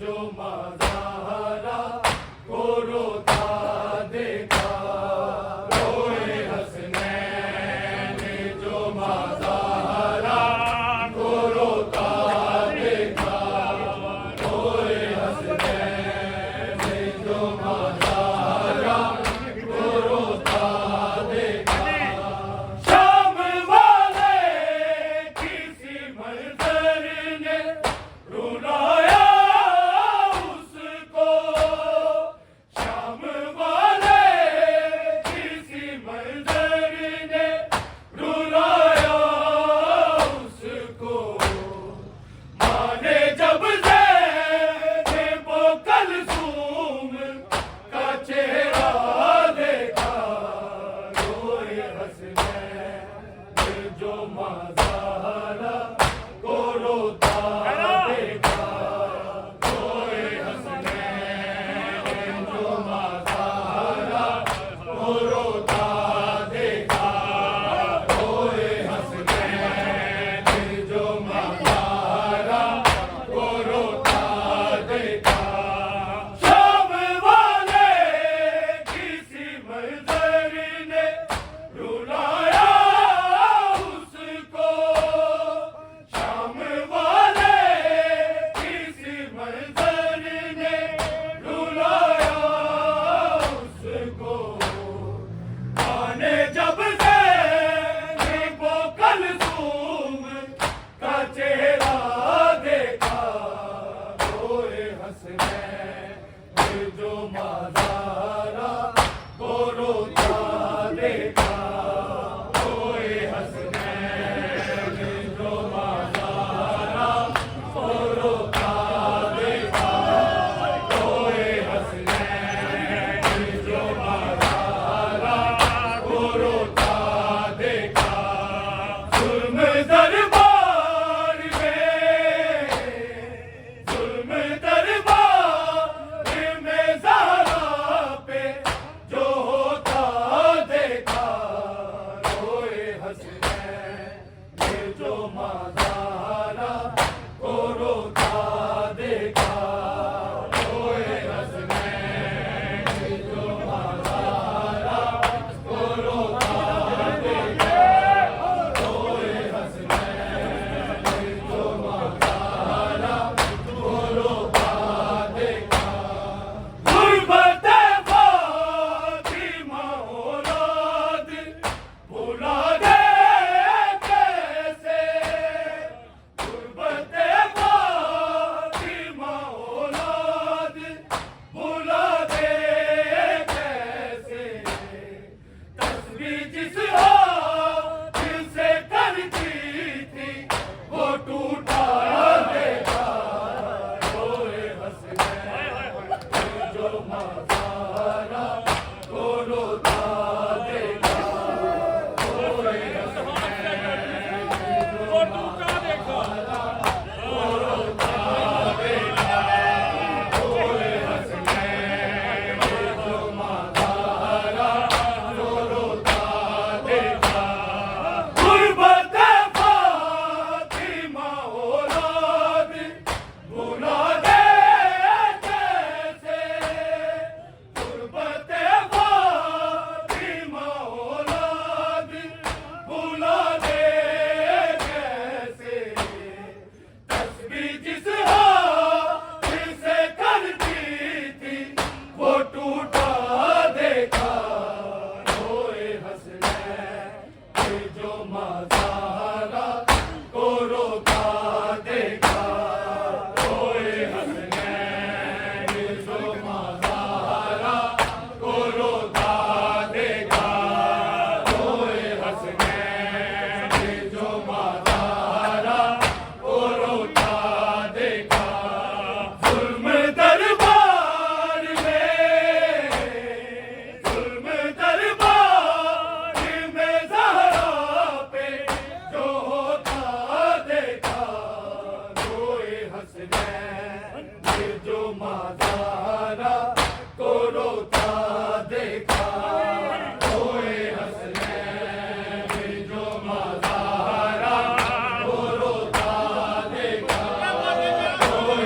जो माज़ारा को रोता देखा, रोए हसनैन जो माज़ारा को रोता देखा, रोए हसनैन जो माज़ारा को रोता देखा। शाम वाले किसी मंजर ने रुलाया उसको, शाम वाले किसी मंजर ने रुलाया उसको। माने जब ज़ैनब कलसूम का चेहरा देखा, रोए हसनैन जो माज़ारा को रोता देखा, रोए हसनैन जो माज़ारा को रोता देखा, रोए हसनैन जो माज़ारा को रोता देखा। शाम वाले किसी मंजर ने रुलाया उसको, शाम वाले किसी मंजर ने रुलाया उसको। माने जब ज़ैनब कलसूम का चेहरा देखा, रोए हसनैन जो माज़ारा को रोता देखा, रोए हसनैन जो माज़ारा को रोता देखा, रोए हसनैन जो माज़ारा को रोता देखा। जुल्म दरबार में, जुल्म दरबार में ज़हरा पे जो होता देखा, रोए हसनैन जो माज़ारा को रोता देखा, रोए हसनैन जो माज़ारा को रोता देखा, रोए हसनैन जो माज़ारा को रोता देखा। गुर्बत फातिमा औलाद भुला दे कैसे, गुर्बत फातिमा औलाद भुला दे कैसे। तस्बीह जिस हाथ से करती थी वो टूटा देखा, रोए हसनैन जो माज़ारा को रोता देखा, रोए हसनैन जो माज़ारा को रोता देखा, रोए हसनैन जो माज़ारा को रोता देखा। गुर्बत फातिमा औलाद भुला दे कैसे, गुर्बत फातिमा औलाद भुला दे कैसे। तस्बीह जिस हाथ से करती थी वो टूटा देखा, रोए हसनैन जो माज़ारा को रोता देखा, रोए हसनैन जो माज़ारा को रोता देखा, रोए हसनैन जो माज़ारा को रोता देखा। जुल्म दरबार में, जुल्म दरबार में ज़हरा पे जो होता देखा, रोए हसनैन जो माज़ारा को रोता देखा, रोए हसनैन जो माज़ारा को रोता देखा, रोए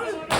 ज़हरा